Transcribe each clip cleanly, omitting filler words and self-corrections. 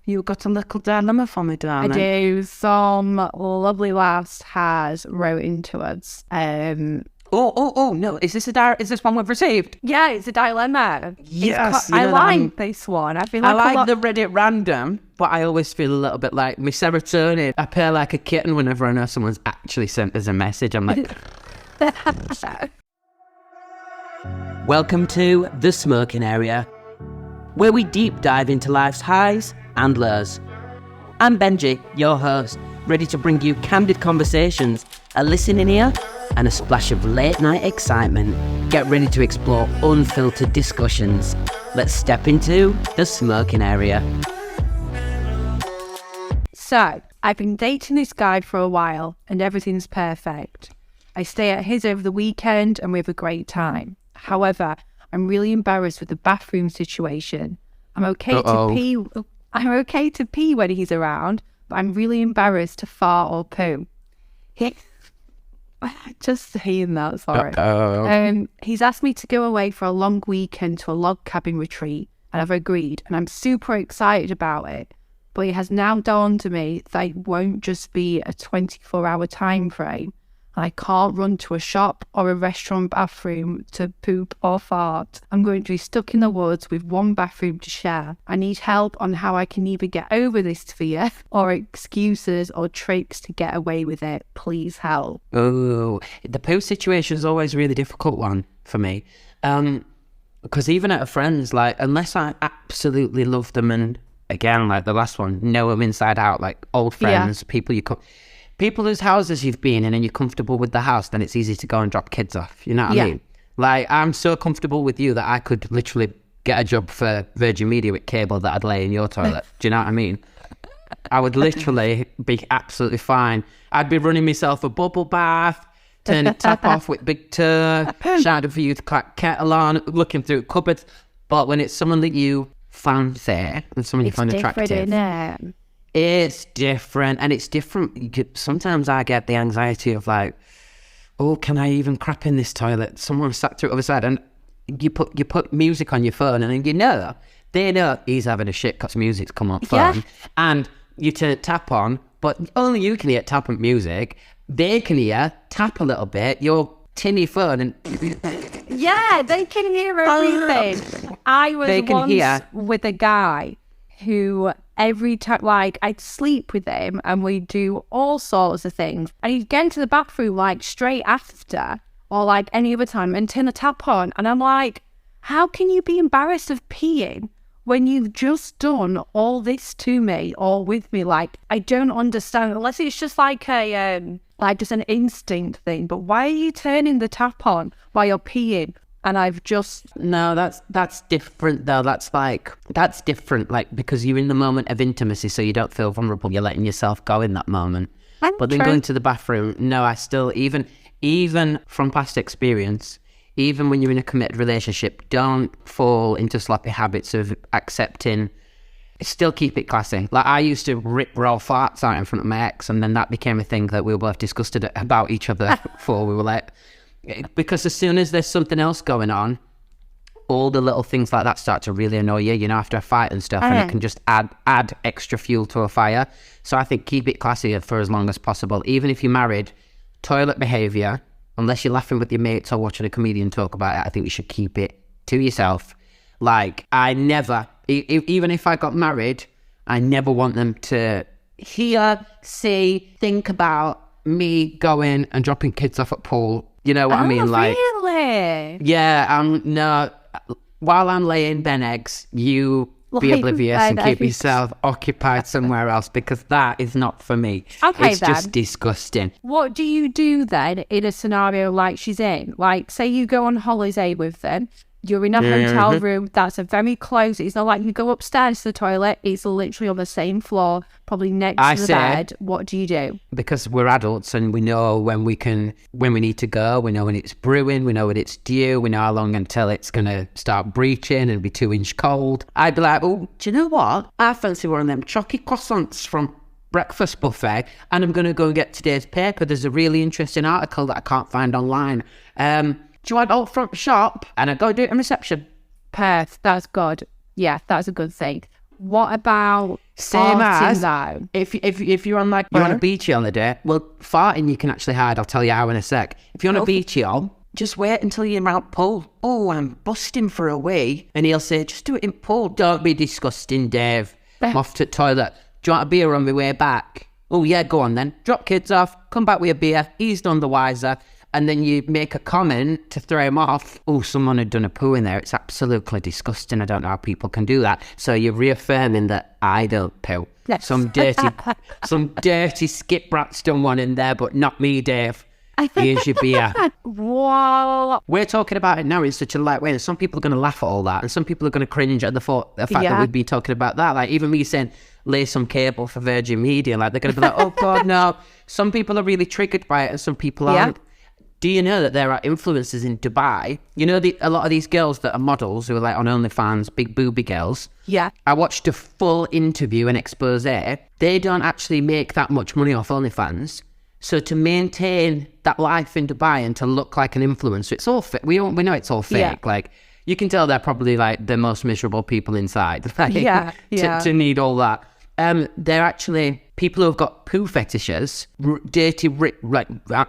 you got a little dilemma for me, darling. I do. Some lovely lass has wrote into us. No. Is this one we've received? Yeah, it's a dilemma. Yes. I like this one. I feel like I like the Reddit random, but I always feel a little bit like my serotonin. I purr like a kitten whenever I know someone's actually sent us a message. I'm like... Welcome to The Smoking Area, where we deep dive into life's highs and lows. I'm Benji, your host, ready to bring you candid conversations, a listening ear, and a splash of late night excitement. Get ready to explore unfiltered discussions. Let's step into The Smoking Area. So, I've been dating this guy for a while and everything's perfect. I stay at his over the weekend and we have a great time. However, I'm really embarrassed with the bathroom situation. I'm okay to pee when he's around, but I'm really embarrassed to fart or poo. Just saying that, sorry. He's asked me to go away for a long weekend to a log cabin retreat, and I've agreed, and I'm super excited about it. But it has now dawned on me that it won't just be a 24-hour time frame. I can't run to a shop or a restaurant bathroom to poop or fart. I'm going to be stuck in the woods with one bathroom to share. I need help on how I can either get over this fear or excuses or tricks to get away with it. Please help. Oh, the poo situation is always a really difficult one for me. Because even at a friend's, like, unless I absolutely love them, and again, like the last one, know them inside out, like old friends, people whose houses you've been in and you're comfortable with the house, then it's easy to go and drop kids off. You know what I mean? Like, I'm so comfortable with you that I could literally get a job for Virgin Media with cable that I'd lay in your toilet. Do you know what I mean? I would literally be absolutely fine. I'd be running myself a bubble bath, turn the tap off with big turn, shouting for you to clap kettle on, looking through cupboards. But when it's someone that you fancy and someone you find attractive... It's different, and it's different. Sometimes I get the anxiety of like, oh, can I even crap in this toilet? Someone sat through the other side, and you put music on your phone, and then they know he's having a shit because music's come on phone, and you turn the tap on, but only you can hear tap and music. They can hear tap a little bit, your tinny phone, and yeah, they can hear everything. I was once with a guy who every time, like, I'd sleep with him and we'd do all sorts of things, and he'd get into the bathroom like straight after or like any other time and turn the tap on, and I'm like, how can you be embarrassed of peeing when you've just done all this to me or with me? Like, I don't understand, unless it's just like a like just an instinct thing, but why are you turning the tap on while you're peeing? And I've just... No, that's different though. That's different, like, because you're in the moment of intimacy, so you don't feel vulnerable. You're letting yourself go in that moment. But then going to the bathroom, no, I still, even from past experience, even when you're in a committed relationship, don't fall into sloppy habits of accepting. Still keep it classy. Like, I used to rip raw farts out in front of my ex, and then that became a thing that we were both disgusted about each other for. We were like... Because as soon as there's something else going on, all the little things like that start to really annoy you, you know, after a fight and stuff, and it can just add extra fuel to a fire. So I think keep it classy for as long as possible. Even if you're married, toilet behaviour, unless you're laughing with your mates or watching a comedian talk about it, I think you should keep it to yourself. Like, I never, even if I got married, I never want them to hear, see, think about me going and dropping kids off at pool. You know what I mean? Like, really? Yeah, no. While I'm laying Ben eggs, you be oblivious and keep yourself occupied somewhere else, because that is not for me. Okay, it's just disgusting. What do you do then in a scenario like she's in? Like, say you go on holiday with them, you're in a hotel room that's a very close. It's not like you go upstairs to the toilet. It's literally on the same floor, probably next to the bed. What do you do? Because we're adults and we know when we need to go. We know when it's brewing. We know when it's due. We know how long until it's going to start breaching and be 2-inch cold. I'd be like, oh, do you know what? I fancy one of them chalky croissants from breakfast buffet, and I'm going to go and get today's paper. There's a really interesting article that I can't find online. Do you want all front shop? And I go do it in reception. Perth, that's good. Yeah, that's a good thing. What about Same as though. if you're on like you're on a beachy holiday, well, farting you can actually hide. I'll tell you how in a sec. If you're on a beachy holiday, just wait until you're out pool. Oh, I'm busting for a wee, and he'll say, just do it in pool. Don't be disgusting, Dave. I'm off to the toilet. Do you want a beer on my way back? Oh yeah, go on then. Drop kids off. Come back with a beer. He's none the wiser. And then you make a comment to throw him off. Oh, someone had done a poo in there. It's absolutely disgusting. I don't know how people can do that. So you're reaffirming that I don't poo. Yes. Some dirty skip rat's done one in there, but not me, Dave. Here's your beer. Wow. We're talking about it now in such a light way. And some people are going to laugh at all that. And some people are going to cringe at the fact that we'd be talking about that. Like even me saying, lay some cable for Virgin Media. Like they're going to be like, oh God, no. Some people are really triggered by it and some people aren't. Do you know that there are influencers in Dubai? You know, a lot of these girls that are models who are like on OnlyFans, big booby girls. Yeah. I watched a full interview and expose. They don't actually make that much money off OnlyFans. So to maintain that life in Dubai and to look like an influencer, it's all fake. We know it's all fake. Yeah. Like you can tell they're probably like the most miserable people inside. Like, to need all that. They're actually people who've got poo fetishes, dirty,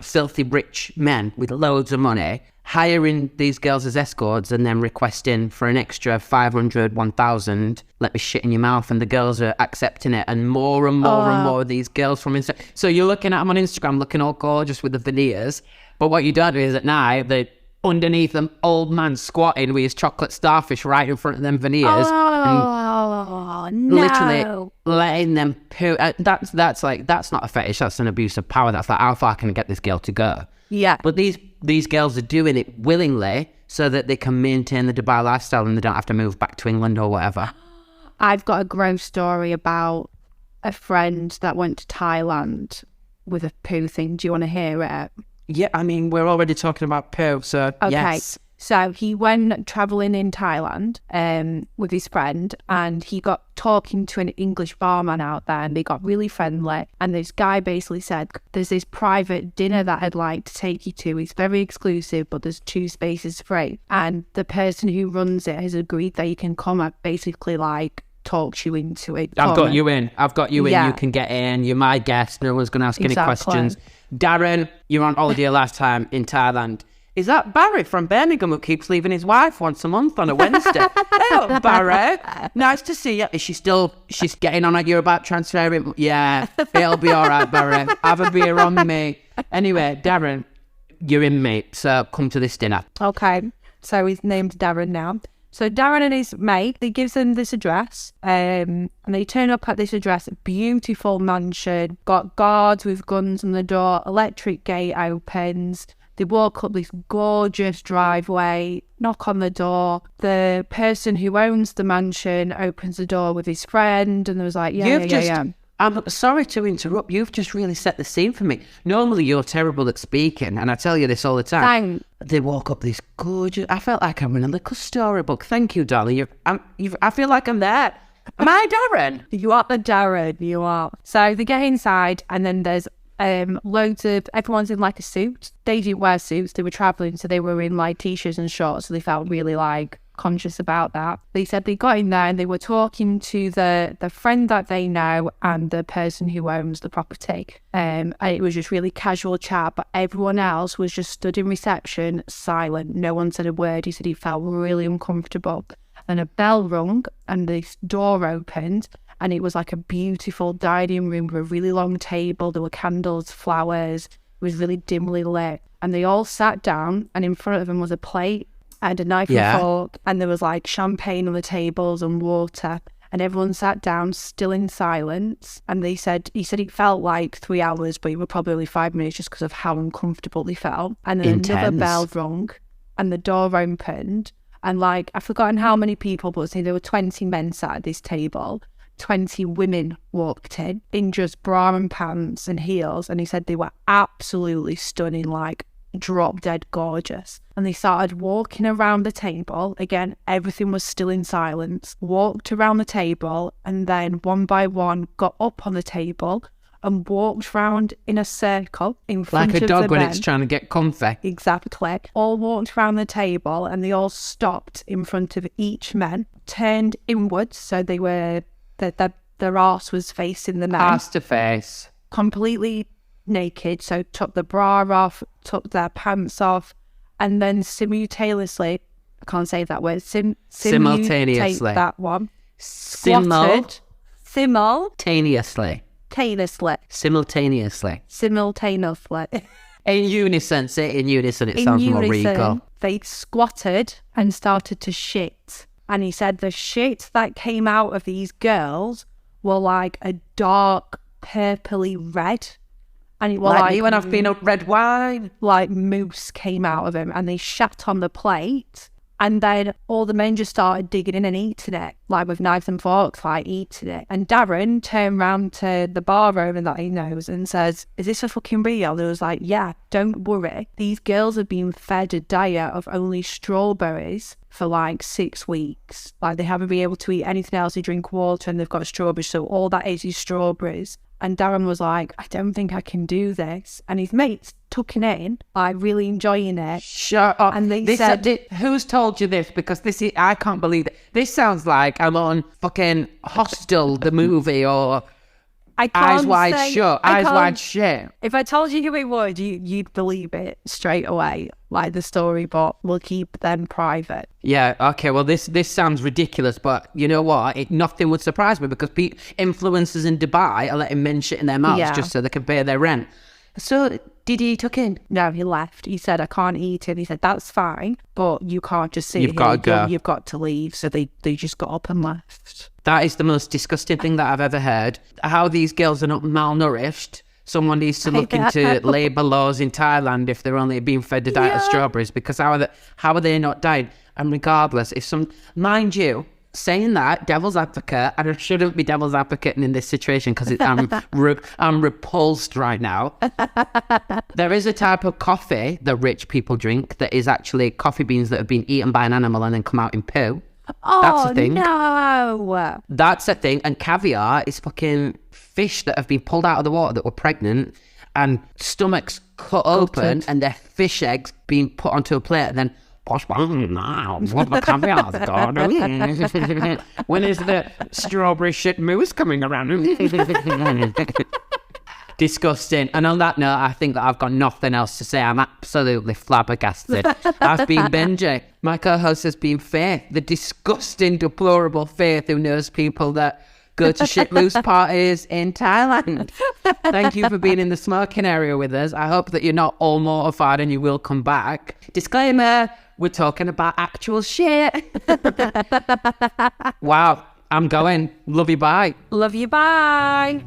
filthy rich men with loads of money, hiring these girls as escorts and then requesting for an extra 500, 1,000, let me shit in your mouth, and the girls are accepting it, and more and more of these girls from Instagram. So you're looking at them on Instagram looking all gorgeous with the veneers, but what you don't do is at night, they underneath them, old man squatting with his chocolate starfish right in front of them veneers. No. Literally letting them poo. That's not a fetish. That's an abuse of power. That's like, how far can I get this girl to go? Yeah. But these girls are doing it willingly so that they can maintain the Dubai lifestyle and they don't have to move back to England or whatever. I've got a gross story about a friend that went to Thailand with a poo thing. Do you want to hear it? Yeah, I mean, we're already talking about poo, so okay. Yes. So he went travelling in Thailand with his friend, and he got talking to an English barman out there, and they got really friendly. And this guy basically said, there's this private dinner that I'd like to take you to. It's very exclusive, but there's 2 spaces free. And the person who runs it has agreed that you can come and basically like talks you into it. I've got you in. You can get in. You're my guest. No one's going to ask any questions. Darren, you were on holiday last time in Thailand. Is that Barry from Birmingham who keeps leaving his wife once a month on a Wednesday? Hello, Barry. Nice to see you. Is she's getting on at you about transferring? Yeah, it'll be all right, Barry. Have a beer on me. Anyway, Darren, you're in, mate. So come to this dinner. Okay. So he's named Darren now. So Darren and his mate, they give them this address, and they turn up at this address, beautiful mansion, got guards with guns on the door, electric gate opens. They walk up this gorgeous driveway, knock on the door. The person who owns the mansion opens the door with his friend, and there was like, yeah. I'm sorry to interrupt. You've just really set the scene for me. Normally, you're terrible at speaking, and I tell you this all the time. Thanks. They walk up this gorgeous... I felt like I'm in a little storybook. Thank you, darling. I feel like I'm there. Am I Darren? You are the Darren. You are. So they get inside, and then there's loads of... Everyone's in like a suit. They didn't wear suits. They were travelling, so they were in like t-shirts and shorts, so they felt really like conscious about that. They said they got in there and they were talking to the friend that they know and the person who owns the property. And it was just really casual chat, but everyone else was just stood in reception, silent. No one said a word. He said he felt really uncomfortable. And a bell rung and this door opened, and it was like a beautiful dining room with a really long table. There were candles, flowers. It was really dimly lit. And they all sat down, and in front of them was a plate and a knife and fork, and there was like champagne on the tables and water, and everyone sat down still in silence. And he said it felt like 3 hours, but it was probably only 5 minutes just because of how uncomfortable they felt. And then another bell rung and the door opened, and like, I've forgotten how many people, but say there were 20 men sat at this table. 20 women walked in just bra and pants and heels, and he said they were absolutely stunning, like drop dead gorgeous. And they started walking around the table. Again, everything was still in silence. Walked around the table, and then one by one got up on the table and walked round in a circle in front of the like a dog when men. it's trying to get comfy. Exactly. All walked around the table, and they all stopped in front of each man, turned inwards, so they were their their arse was facing the men. Ass to face. Completely naked. So took the bra off, took their pants off, and then simultaneously, I can't say that word, Simultaneously. that one. Simultaneously. Simultaneously. In unison. Say it in unison. It sounds more regal. They squatted and started to shit. And he said the shit that came out of these girls were like a dark purpley red. And it was like me when I've been up red wine. Like mousse came out of him, and they shat on the plate. And then all the men just started digging in and eating it, like with knives and forks, like eating it. And Darren turned round to the bar owner that he knows and says, "Is this a fucking real?" And he was like, "Yeah, don't worry. These girls have been fed a diet of only strawberries for like 6 weeks. Like they haven't been able to eat anything else. They drink water and they've got strawberries. So all that is strawberries." And Darren was like, "I don't think I can do this." And his mates took it in, like really enjoying it. Shut up. And they said, who's told you this? Because I can't believe it. This sounds like I'm on fucking Hostel, the movie, or Eyes Wide Shut. Eyes Wide Shut. If I told you who it was, you'd believe it straight away, like the story, but we'll keep them private. Yeah, okay, well, this sounds ridiculous, but you know what? Nothing would surprise me because influencers in Dubai are letting men shit in their mouths just so they can pay their rent. So, did he took in? No, he left. He said, "I can't eat it." He said, "That's fine, but you can't just sit You've here. got to go. You've got to leave." So they just got up and left. That is the most disgusting thing that I've ever heard. How these girls are not malnourished. Someone needs to look into labour laws in Thailand if they're only being fed a diet of strawberries, because how are they not dying? And regardless, mind you, saying that, devil's advocate, and I shouldn't be devil's advocate in this situation because I'm repulsed right now. There is a type of coffee that rich people drink that is actually coffee beans that have been eaten by an animal and then come out in poo. Oh, that's a thing. No. That's a thing. And caviar is fucking fish that have been pulled out of the water that were pregnant and stomachs cut open and their fish eggs being put onto a plate and then what the caviar's got. When is the strawberry shit mousse coming around? Disgusting. And on that note, I think that I've got nothing else to say. I'm absolutely flabbergasted. I've been Benji. My co-host has been Faith, the disgusting, deplorable Faith who knows people that go to shit mousse parties in Thailand. Thank you for being in the smoking area with us. I hope that you're not all mortified and you will come back. Disclaimer, we're talking about actual shit. Wow, I'm going. Love you, bye. Love you, bye.